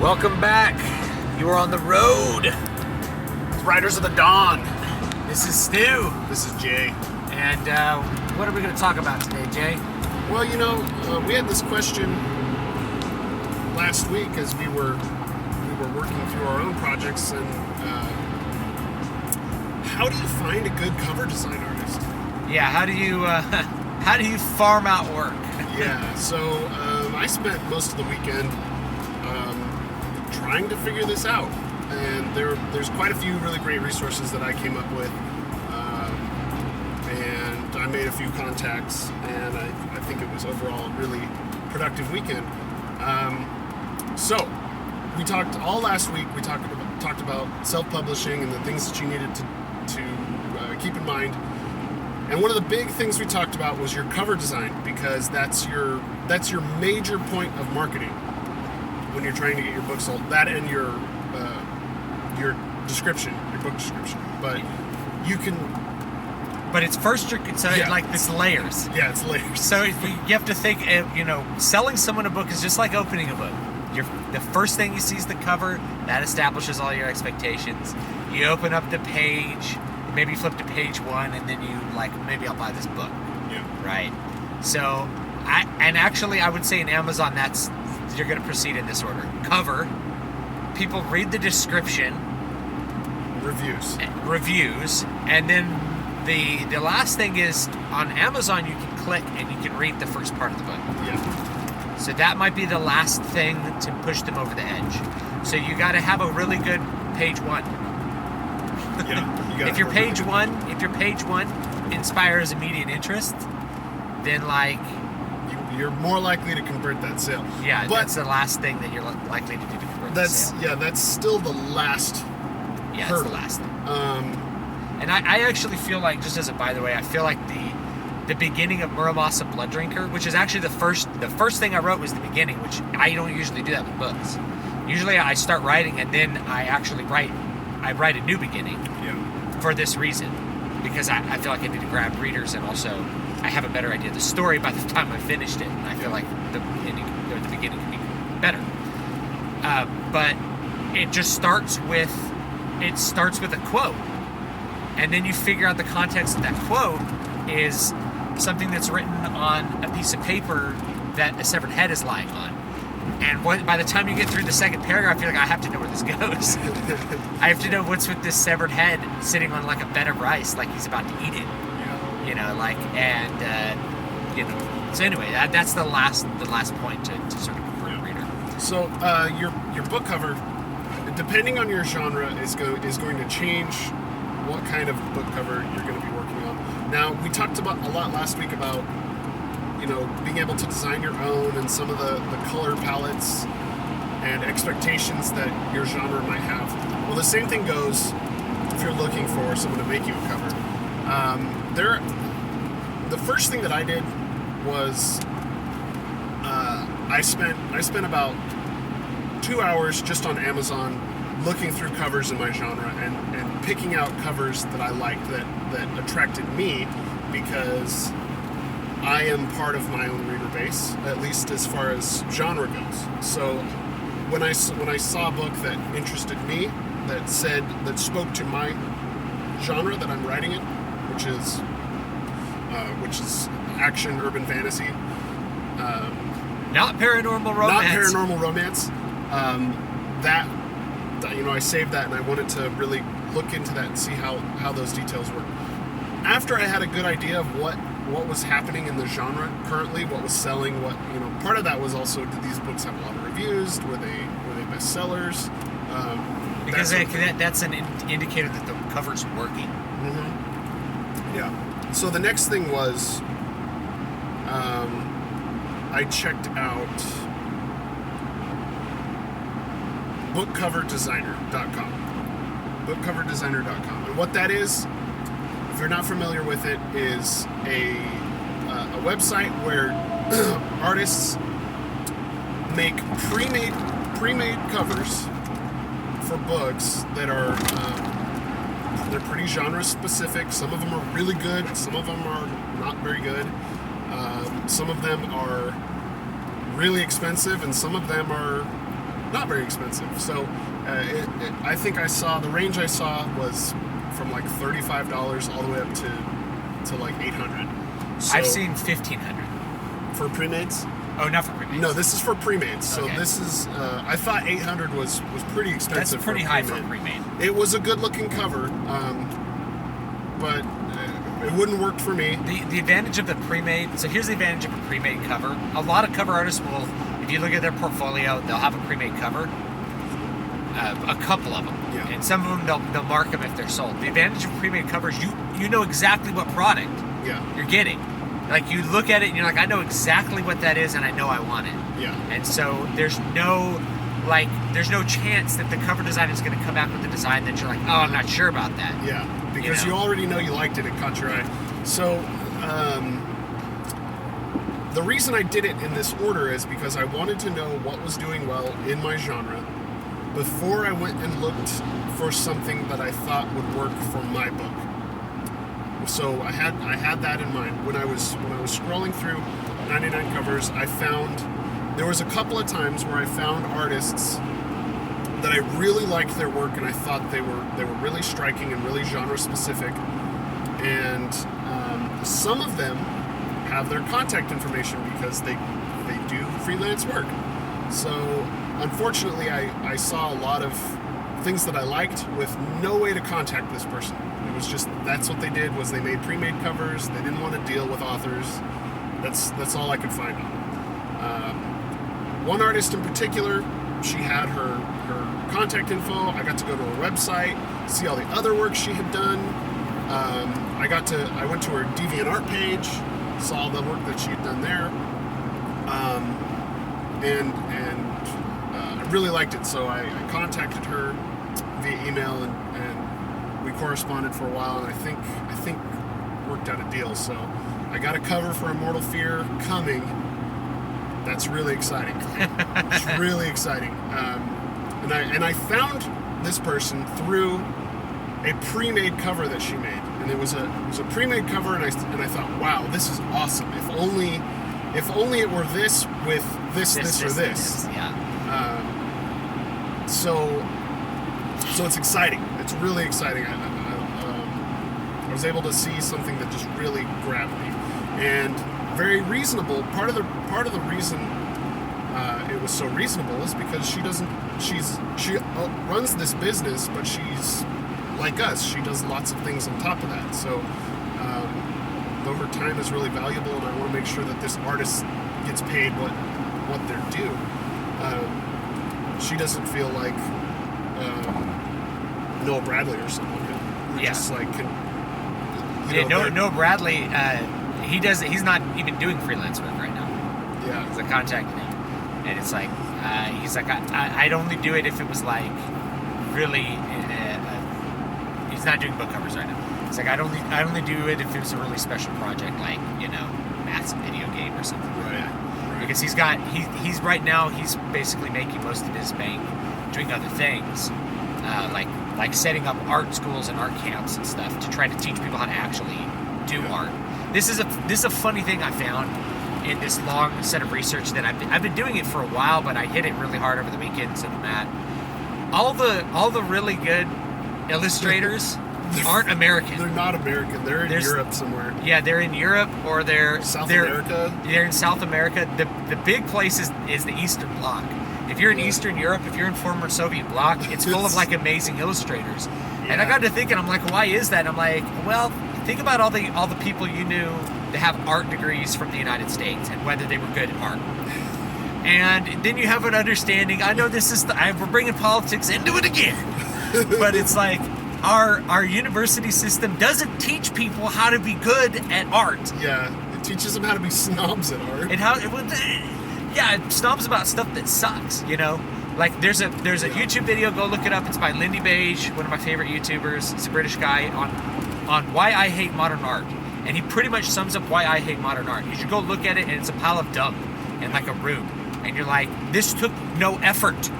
Welcome back. You are on the road. It's Riders of the Dawn. This is Stu. This is Jay. And what are we going to talk about today, Jay? Well, we had this question last week as we were working through our own projects, and how do you find a good cover design artist? Yeah, how do you farm out work? Yeah, so I spent most of the weekend trying to figure this out, and there's quite a few really great resources that I came up with, and I made a few contacts, and I think it was overall a really productive weekend. So we talked all last week. We talked about self-publishing and the things that you needed to keep in mind. And one of the big things we talked about was your cover design, because that's your major point of marketing when you're trying to get your book sold. That and your description, your book description. But you can. But it's first it's layers. Yeah, it's layers. So you have to think, selling someone a book is just like opening a book. The first thing you see is the cover. That establishes all your expectations. You open up the page, maybe flip to page 1, and then you maybe I'll buy this book. Yeah. Right. So, I would say in Amazon, you're going to proceed in this order. Cover. People read the description. Reviews. And then the last thing is, on Amazon, you can click and you can read the first part of the book. Yeah. So that might be the last thing to push them over the edge. So you got to have a really good page 1. Yeah. If your page one inspires immediate interest, then you're more likely to convert that sale. Yeah, but that's the last thing that you're likely to do to convert the sale. Yeah, that's still the last hurdle. It's the last thing. And I actually feel like, just as a by the way, I feel like the beginning of Muramasa Blood Drinker, which is actually the first thing I wrote was the beginning, which I don't usually do that with books. Usually I start writing and then I actually write a new beginning. Yeah. For this reason, because I feel like I need to grab readers, and also I have a better idea of the story by the time I finished it, and I feel like the beginning can be better. But it just starts with a quote, and then you figure out the context of that quote is something that's written on a piece of paper that a severed head is lying on. And by the time you get through the second paragraph, you're like, I have to know where this goes. I have to know what's with this severed head sitting on a bed of rice, like he's about to eat it. Yeah. So anyway, that's the last point to sort of convert a reader. So your book cover, depending on your genre, is going to change what kind of book cover you're going to be working on. Now, we talked about a lot last week about being able to design your own, and some of the color palettes and expectations that your genre might have. Well, the same thing goes if you're looking for someone to make you a cover. The first thing that I did was I spent about 2 hours just on Amazon looking through covers in my genre and picking out covers that I liked that attracted me, because I am part of my own reader base, at least as far as genre goes. So when I saw a book that interested me, that spoke to my genre that I'm writing in, which is action, urban fantasy, not paranormal romance. I saved that, and I wanted to really look into that and see how those details work. After I had a good idea of what was happening in the genre currently, what was selling, part of that was also, did these books have a lot of reviews? Were they bestsellers? Because that's an indicator that the cover's working. Mm-hmm. Yeah. So the next thing was, I checked out bookcoverdesigner.com. Bookcoverdesigner.com. And what that is, if you're not familiar with it, is a website where artists make pre-made covers for books that are they're pretty genre specific. Some of them are really good. Some of them are not very good. Some of them are really expensive, and some of them are not very expensive. So I think the range I saw was from like $35 all the way up to like $800. So, I've seen 1,500 for pre-mades. Oh, not for pre-mades. No, this is for pre-mades. So Okay. this is. I thought 800 was pretty expensive. That's pretty for high pre-made. for pre-made. It was a good-looking cover, but it wouldn't work for me. The advantage of the pre-made. So here's the advantage of a pre-made cover. A lot of cover artists will, if you look at their portfolio, they'll have a pre-made cover. A couple of them, Yeah. and some of them they'll mark them if they're sold. The advantage of pre-made covers, you know exactly what product Yeah. you're getting. Like you look at it and you're like, I know exactly what that is, and I know I want it. Yeah. And so there's no chance that the cover designer is going to come back with a design that you're like, oh, I'm not sure about that. Yeah. Because You you know? already know you liked it. It caught your eye. So the reason I did it in this order is because I wanted to know what was doing well in my genre before I went and looked for something that I thought would work for my book. So I had that in mind when I was scrolling through 99 covers. There was a couple of times where I found artists that I really liked their work, and I thought they were really striking and really genre specific. And some of them have their contact information because they do freelance work. So unfortunately, I saw a lot of things that I liked with no way to contact this person. It was just, that's what they did, was they made pre-made covers. They didn't want to deal with authors. That's all I could find on them. One artist in particular, she had her contact info. I got to go to her website, see all the other work she had done. I went to her DeviantArt page, saw the work that she had done there, and I really liked it. So I contacted her via email, and we corresponded for a while, and I think worked out a deal. So I got a cover for Immortal Fear coming. That's really exciting. It's really exciting. And I found this person through a pre-made cover that she made, and it was a pre-made cover, and I thought, wow, this is awesome. If only it were this with this or this. Yeah. So it's exciting. It's really exciting. I was able to see something that just really grabbed me, and very reasonable. Part of the reason it was so reasonable is because she runs this business, but she's like us. She does lots of things on top of that. So though her time is really valuable, and I want to make sure that this artist gets paid what they're due, she doesn't feel like Noah Bradley or someone who just like can. Noah Bradley, he's not even doing freelance work right now. Yeah. Because I contacted him, and it's like he's like, I'd only do it if it was like really. He's not doing book covers right now. It's like I'd only do it if it was a really special project, like massive video game or something like that. Right. Because he's right now he's basically making most of his bank doing other things, like setting up art schools and art camps and stuff to try to teach people how to actually do art. This is a funny thing I found in this long set of research that I've been doing it for a while, but I hit it really hard over the weekend. So Matt, all the really good illustrators aren't American. They're not American. They're in Europe somewhere. Yeah, they're in Europe or they're South America. They're in South America. The big place is the Eastern Bloc. If you're in Eastern Europe, if you're in former Soviet bloc, it's full of like amazing illustrators. Yeah. And I got to thinking, I'm like, why is that? I'm like, well, think about all the people you knew that have art degrees from the United States and whether they were good at art. And then you have an understanding. I know this is we're bringing politics into it again, but it's like our university system doesn't teach people how to be good at art. Yeah, it teaches them how to be snobs at art. It snobs about stuff that sucks. Like there's a YouTube video. Go look it up. It's by Lindy Beige, one of my favorite YouTubers. He's a British guy on why I hate modern art, and he pretty much sums up why I hate modern art. You should go look at it, and it's a pile of dung and like a room, and you're like, this took no effort,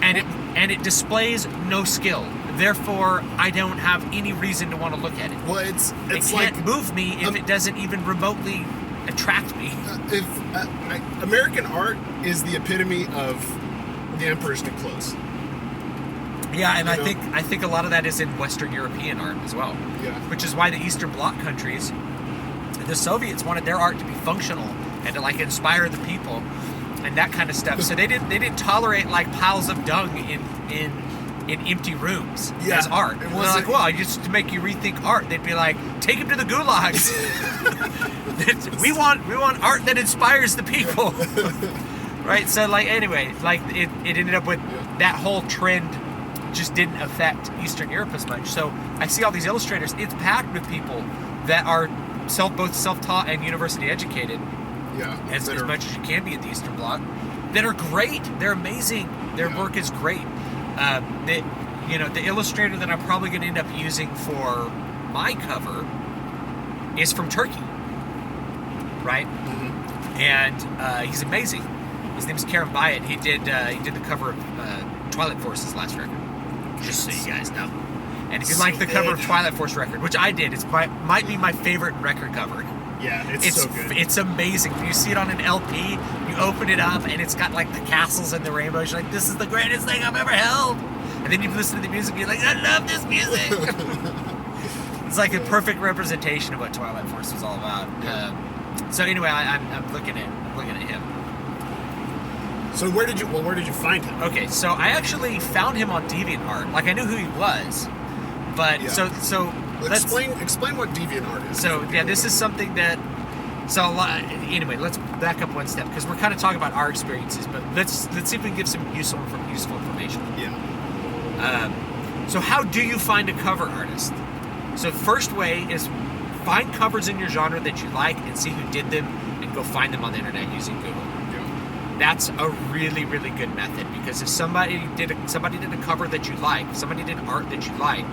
and it displays no skill. Therefore, I don't have any reason to want to look at it. Well, it can't like move me if it doesn't even remotely attract me. If American art is the epitome of the emperor's new clothes. Yeah, and You know? I think a lot of that is in Western European art as well. Yeah. Which is why the Eastern Bloc countries, the Soviets wanted their art to be functional and to like inspire the people and that kind of stuff. So they didn't tolerate like piles of dung in empty rooms as art. It They're wasn't- like, well, just to make you rethink art. They'd be like, take him to the gulags. we want art that inspires the people. Right? So like anyway, like it ended up with that whole trend just didn't affect Eastern Europe as much. So I see all these illustrators, it's packed with people that are both self-taught and university educated. Yeah. As much as you can be in the Eastern Bloc, that are great. They're amazing. Their work is great. The illustrator that I'm probably going to end up using for my cover is from Turkey, right? Mm-hmm. And he's amazing. His name's Kerem Bayat. He did the cover of Twilight Force's last record, just so you guys know. And if you like the cover of Twilight Force record, which I did, might be my favorite record cover. Yeah, it's so good. It's amazing. You see it on an LP, you open it up, and it's got like the castles and the rainbows. You're like, this is the greatest thing I've ever held. And then you listen to the music, and you're like, I love this music. It's like a perfect representation of what Twilight Force was all about. So anyway, I'm looking at him. So where did you find him? Okay, so I actually found him on DeviantArt. Like I knew who he was, but let's explain what DeviantArt is. So yeah, this is something that. So anyway, let's back up one step because we're kind of talking about our experiences, but let's see if we can give some useful information. Yeah. So how do you find a cover artist? So first way is find covers in your genre that you like and see who did them, and go find them on the internet using Google. Yeah. That's a really, really good method because if somebody did a cover that you like, somebody did art that you like,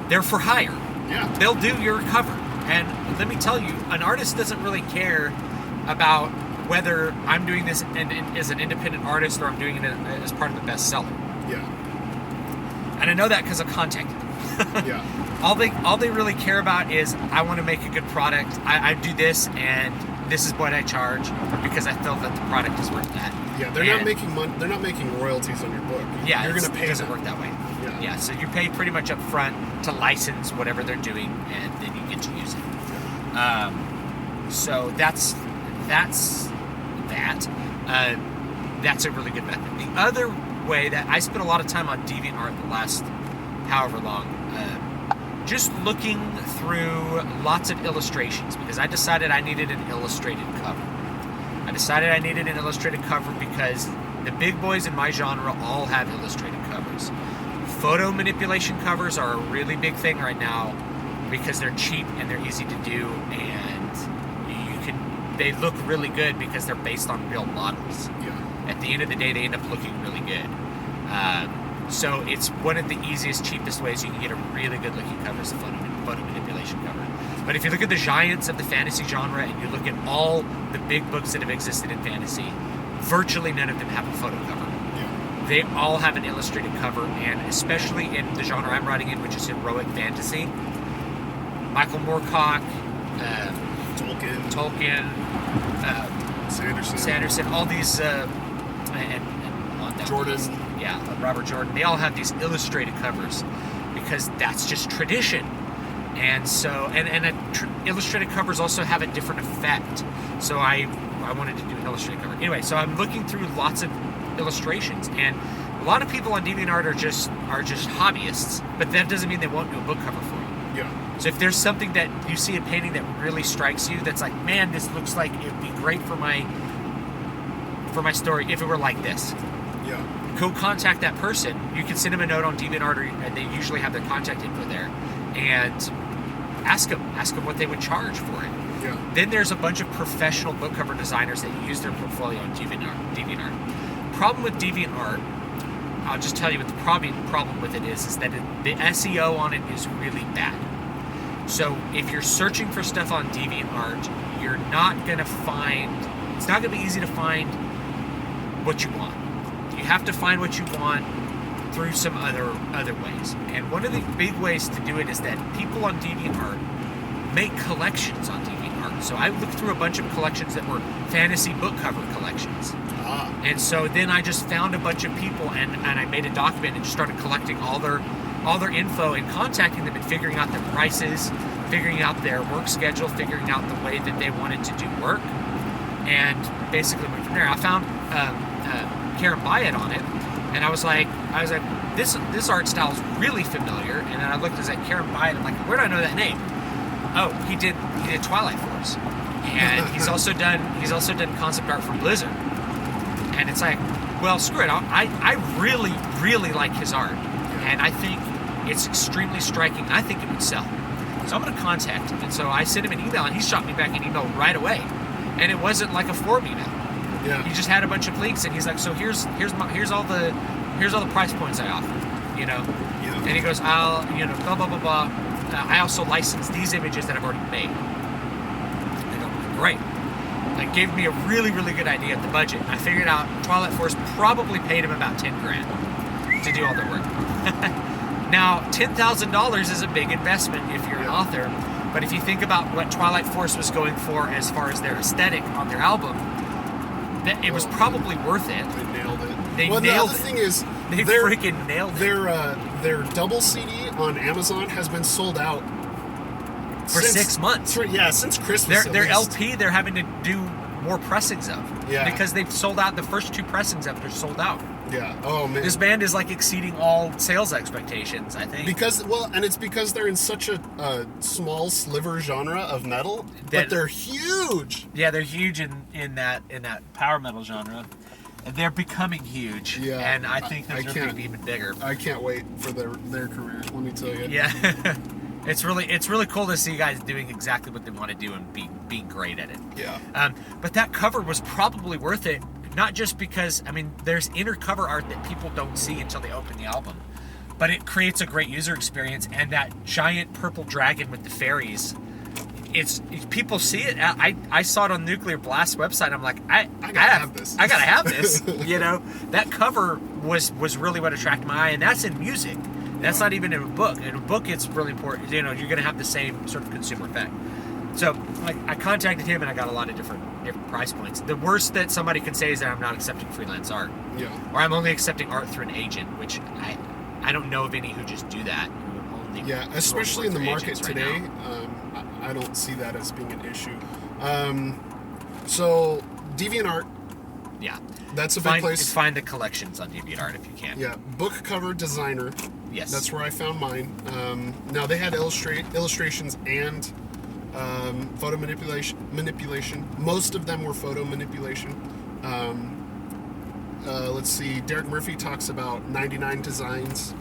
they're for hire. Yeah. They'll do your cover. And let me tell you, an artist doesn't really care about whether I'm doing this as an independent artist or I'm doing it as part of a bestseller. Yeah. And I know that because I've contacted them. Yeah. All they really care about is I want to make a good product. I do this and this is what I charge because I feel that the product is worth that. Yeah, they're not making money. They're not making royalties on your book. Yeah, you're going to pay. It doesn't them. work that way. Yeah. Yeah, so you pay pretty much up front to license whatever they're doing, and then you get to use it. So that's that. That's a really good method. The other way that I spent a lot of time on DeviantArt the last however long, just looking through lots of illustrations because I decided I needed an illustrated cover. I decided I needed an illustrated cover because the big boys in my genre all have illustrated covers. Photo manipulation covers are a really big thing right now because they're cheap and they're easy to do, and they look really good because they're based on real models. Yeah. At the end of the day, they end up looking really good. So it's one of the easiest, cheapest ways you can get a really good looking cover is a photo manipulation cover. But if you look at the giants of the fantasy genre and you look at all the big books that have existed in fantasy, virtually none of them have a photo cover. Yeah. They all have an illustrated cover, and especially in the genre I'm writing in, which is heroic fantasy, Michael Moorcock, Tolkien, Sanderson, all these, and on down Jordan. the list. Yeah, Robert Jordan. They all have these illustrated covers because that's just tradition. And so, illustrated covers also have a different effect. So I wanted to do an illustrated cover. Anyway, so I'm looking through lots of illustrations, and a lot of people on DeviantArt are just hobbyists, but that doesn't mean they won't do a book cover for you. Yeah. So if there's something that you see a painting that really strikes you, that's like, man, this looks like it would be great for my story if it were like this. Yeah. Go contact that person. You can send them a note on DeviantArt, and they usually have their contact info there, and ask them what they would charge for it. Yeah. Then there's a bunch of professional book cover designers that use their portfolio on DeviantArt. Problem with DeviantArt, I'll just tell you what the problem with it is that the SEO on it is really bad. So if you're searching for stuff on DeviantArt, you're not going to find, it's not going to be easy to find what you want. You have to find what you want through some other ways. And one of the big ways to do it is that people on DeviantArt make collections on DeviantArt. art. So I looked through a bunch of collections that were fantasy book cover collections. And so then I just found a bunch of people and I made a document and just started collecting all their info and contacting them and figuring out their prices, figuring out their work schedule, figuring out the way that they wanted to do work, and basically went from there. I found Karen Byatt on it, and I was like, this art style is really familiar. And then I looked, at Karen Byatt. I'm like, where do I know that name? Oh, he did Twilight Force, and he's also done concept art for Blizzard. And it's like, well, screw it. I really, really like his art, and I think it's extremely striking. I think it would sell. So I'm going to contact him. And so I sent him an email, and he shot me back an email right away. And it wasn't like a form email. Yeah. He just had a bunch of links, and he's like, so here's all the price points I offer, you know. Yeah. And he goes, I'll, blah blah blah blah. I also license these images that I've already made. I go, great. That gave me a really, really good idea of the budget. I figured out Twilight Force probably paid him about $10,000 to do all their work. Now, $10,000 is a big investment if you're an author, but if you think about what Twilight Force was going for as far as their aesthetic on their album, it was probably worth it. They nailed it. They nailed the other thing is, they freaking nailed it. Their double CD on Amazon has been sold out for 6 months. Since Christmas. Their LP, they're having to do more pressings of. Yeah. Because they've sold out the first 2 pressings of. They're sold out. Yeah. Oh man. This band is like exceeding all sales expectations, I think. It's because they're in such a small sliver genre of metal, but they're huge. Yeah, they're huge in that power metal genre. And they're becoming huge. Yeah. And I think they're going to be even bigger. I can't wait for their careers, let me tell you. Yeah. It's really cool to see guys doing exactly what they want to do and being great at it. Yeah. But that cover was probably worth it, not just because, there's inner cover art that people don't see until they open the album, but it creates a great user experience. And that giant purple dragon with the fairies, people see it. I saw it on Nuclear Blast website. I'm like, I gotta have this. I gotta have this. That cover was really what attracted my eye, and that's in music. That's not even in a book. In a book, it's really important. You're going to have the same sort of consumer effect. So I contacted him, and I got a lot of different price points. The worst that somebody can say is that I'm not accepting freelance art. Yeah. Or I'm only accepting art through an agent, which I don't know of any who just do that. Especially in the market today, right I don't see that as being an issue. So DeviantArt. Yeah. That's a big place. Find the collections on DeviantArt if you can. Yeah. Book cover designer. Yes. That's where I found mine. Now they had illustrations and photo manipulation. Most of them were photo manipulation. Let's see. Derek Murphy talks about 99 designs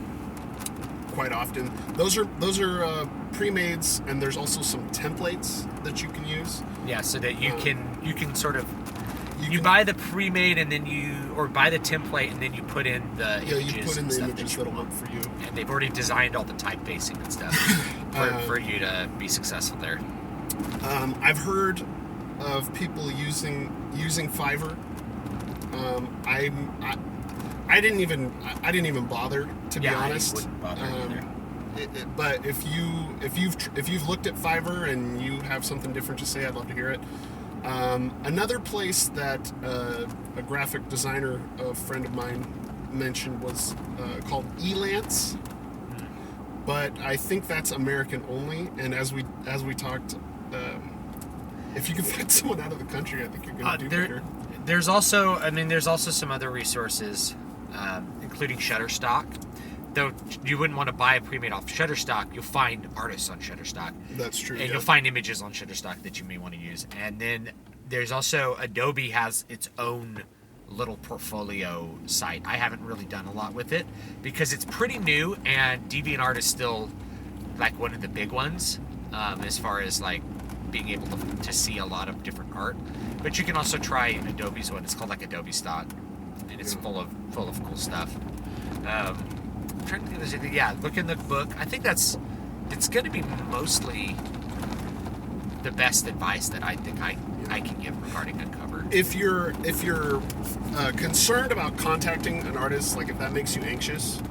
quite often. Those are pre-mades, and there's also some templates that you can use. Yeah, so that you can sort of you buy the pre-made and then or buy the template and then you put in the images. You put in the images that'll work for you. And they've already designed all the typefacing and stuff for you to be successful there. I've heard of people using Fiverr. I didn't even bother, to be honest. I wouldn't bother either. But if you've looked at Fiverr and you have something different to say, I'd love to hear it. Another place that a graphic designer, a friend of mine, mentioned was called Elance, but I think that's American only. And as we talked, if you can find someone out of the country, I think you're going to do better. There's also some other resources, including Shutterstock. Though you wouldn't want to buy a pre-made off Shutterstock, you'll find artists on Shutterstock. That's true. And you'll find images on Shutterstock that you may want to use. And then there's also Adobe has its own little portfolio site. I haven't really done a lot with it because it's pretty new, and DeviantArt is still like one of the big ones as far as like being able to see a lot of different art. But you can also try Adobe's one. It's called like Adobe Stock, and it's full of cool stuff. I'm trying to think if there's anything. Yeah, look in the book. I think it's going to be mostly the best advice that I think I can give regarding a cover. If you're concerned about contacting an artist, like if that makes you anxious,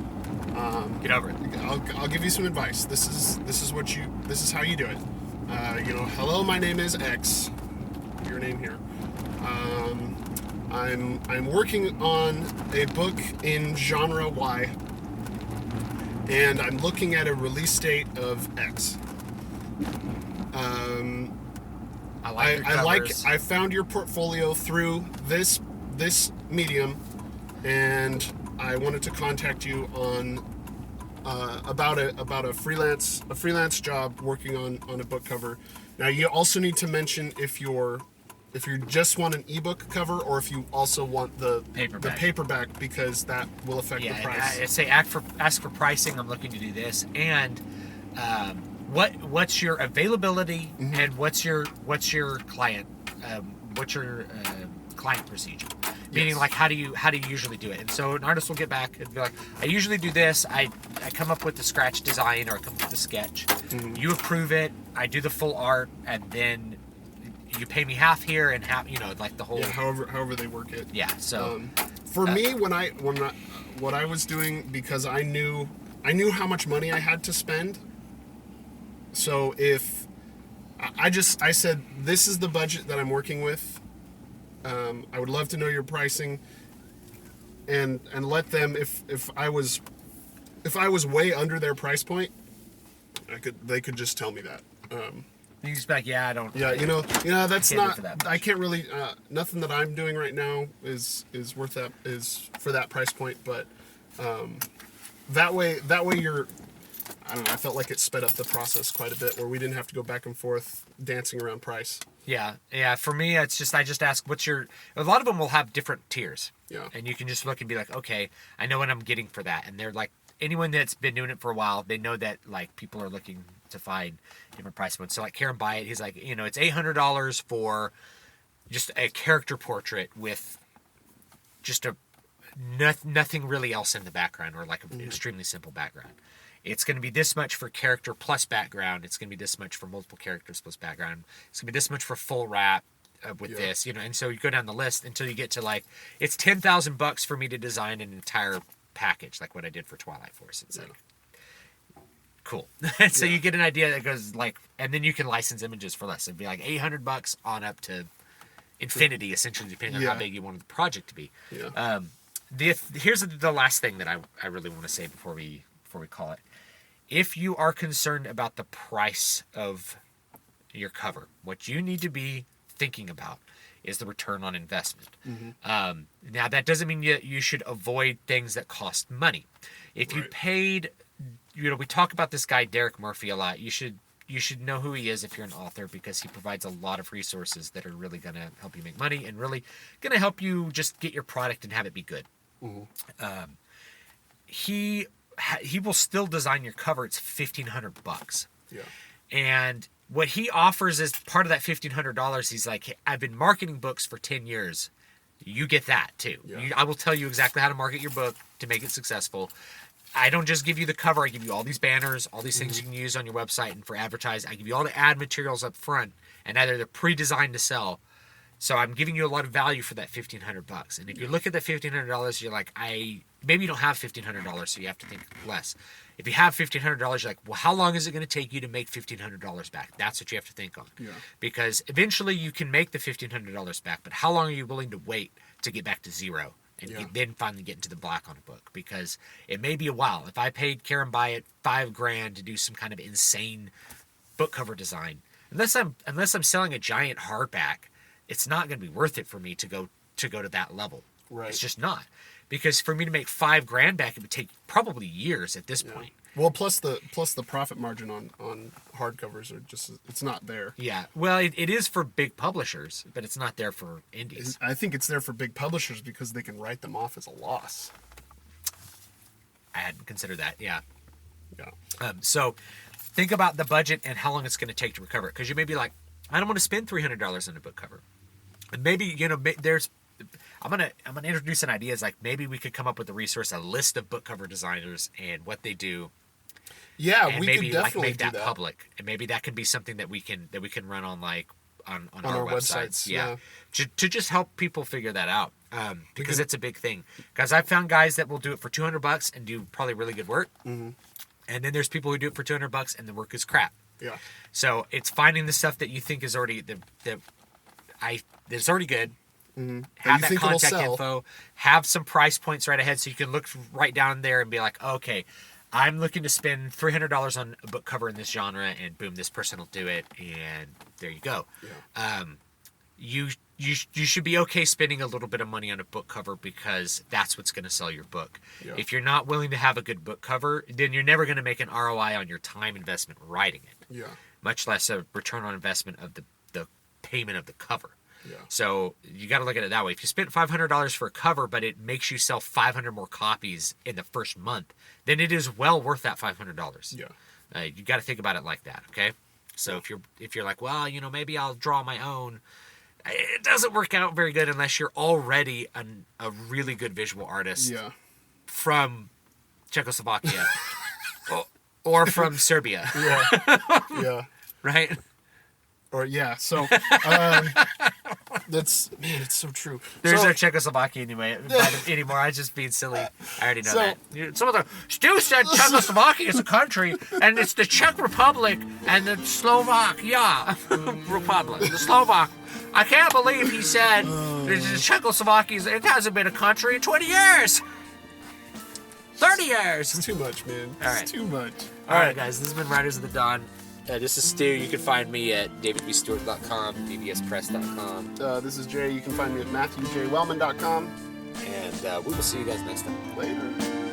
get over it. I'll give you some advice. This is how you do it. hello, my name is X. Your name here. I'm working on a book in genre Y, and I'm looking at a release date of X. I found your portfolio through this medium, and I wanted to contact you on about a freelance job working on a book cover. Now, you also need to mention if you just want an ebook cover or if you also want the paperback, because that will affect the price. I say ask for pricing. I'm looking to do this, and what's your availability, and what's your client client procedure? Meaning, like, how do you usually do it? And so an artist will get back and be like, I usually do this. I come up with the scratch design, or I come up with the sketch. You approve it. I do the full art, and then you pay me half here and half, like the whole. Yeah, however they work it. Yeah. So for me, what I was doing, because I knew how much money I had to spend. So if I said, this is the budget that I'm working with. I would love to know your pricing, and let them, if I was way under their price point, they could just tell me that. You just be like, I don't. Yeah, that's not. I can't really. Nothing that I'm doing right now is worth that, is for that price point. But that way you're. I don't know. I felt like it sped up the process quite a bit, where we didn't have to go back and forth dancing around price. Yeah. For me, it's just, I just ask, a lot of them will have different tiers. Yeah. And you can just look and be like, okay, I know what I'm getting for that. And they're like, anyone that's been doing it for a while, they know that, like, people are looking to find different price points. So like Karen Byatt, he's like, it's $800 for just a character portrait with just nothing really else in the background, or like an extremely simple background. It's going to be this much for character plus background. It's going to be this much for multiple characters plus background. It's going to be this much for full wrap with this, and so you go down the list until you get to, like, it's $10,000 for me to design an entire package, like what I did for Twilight Force. It's like, cool. And so you get an idea that goes, like, and then you can license images for less. It'd be like $800 on up to infinity, essentially, depending on how big you wanted the project to be. Yeah. Here's the last thing that I really want to say before we call it. If you are concerned about the price of your cover, what you need to be thinking about is the return on investment. Now, that doesn't mean you should avoid things that cost money. If you paid, we talk about this guy Derek Murphy a lot. You should know who he is if you're an author, because he provides a lot of resources that are really going to help you make money and really going to help you just get your product and have it be good. He will still design your cover. It's $1,500. Yeah. And what he offers as part of that $1,500, he's like, hey, I've been marketing books for 10 years. You get that too. Yeah. I will tell you exactly how to market your book to make it successful. I don't just give you the cover. I give you all these banners, all these things you can use on your website and for advertising. I give you all the ad materials up front, and either they're pre-designed to sell. So I'm giving you a lot of value for that $1,500. And if you look at the $1,500, you're like, maybe you don't have $1,500, so you have to think less. If you have $1,500, you're like, well, how long is it going to take you to make $1,500 back? That's what you have to think on. Yeah. Because eventually you can make the $1,500 back, but how long are you willing to wait to get back to zero and then finally get into the black on a book? Because it may be a while. If I paid Karen Byatt $5,000 to do some kind of insane book cover design, unless I'm selling a giant hardback, it's not going to be worth it for me to go to that level. Right. It's just not. Because for me to make $5,000 back, it would take probably years at this point. Well, plus the profit margin on hardcovers are just, it's not there. Yeah. Well, it is for big publishers, but it's not there for indies. I think it's there for big publishers because they can write them off as a loss. I hadn't considered that. Yeah. Yeah. So think about the budget and how long it's going to take to recover it. Because you may be like, I don't want to spend $300 on a book cover. And maybe, I'm gonna introduce an idea. Is like, maybe we could come up with a resource, a list of book cover designers and what they do. Yeah, and we maybe could definitely make do that public, and maybe that can be something that we can run on on our websites. Yeah. To just help people figure that out, because it's a big thing. Because I've found guys that will do it for $200 and do probably really good work, and then there's people who do it for $200 and the work is crap. Yeah. So it's finding the stuff that you think is already that's already good. Mm-hmm. Have that contact info. Have some price points right ahead, so you can look right down there and be like, okay, I'm looking to spend $300 on a book cover in this genre, and boom, this person will do it, and there you go. Yeah. You should be okay spending a little bit of money on a book cover because that's what's going to sell your book. Yeah. If you're not willing to have a good book cover, then you're never going to make an ROI on your time investment writing it. Yeah. Much less a return on investment of the payment of the cover. Yeah. So you got to look at it that way. If you spent $500 for a cover, but it makes you sell 500 more copies in the first month, then it is well worth that $500. Yeah. You got to think about it like that. Okay. So if you're like, well, maybe I'll draw my own. It doesn't work out very good unless you're already a really good visual artist. Yeah. From Czechoslovakia or from Serbia. Yeah. Yeah. Right. Or yeah, so that's it's so true. There's so, no Czechoslovakia anymore. I'm just being silly. I already know that. Some of the Stu said Czechoslovakia is a country, and it's the Czech Republic and the Slovakia Republic. The Slovak. I can't believe he said the Czechoslovakia. It hasn't been a country in 20 years. 30 years. It's too much, man. All right. It's too much. All right, guys. This has been Riders of the Dawn. This is Stu. You can find me at davidbstewart.com, bbspress.com. This is Jay. You can find me at matthewjwellman.com. And we will see you guys next time. Later.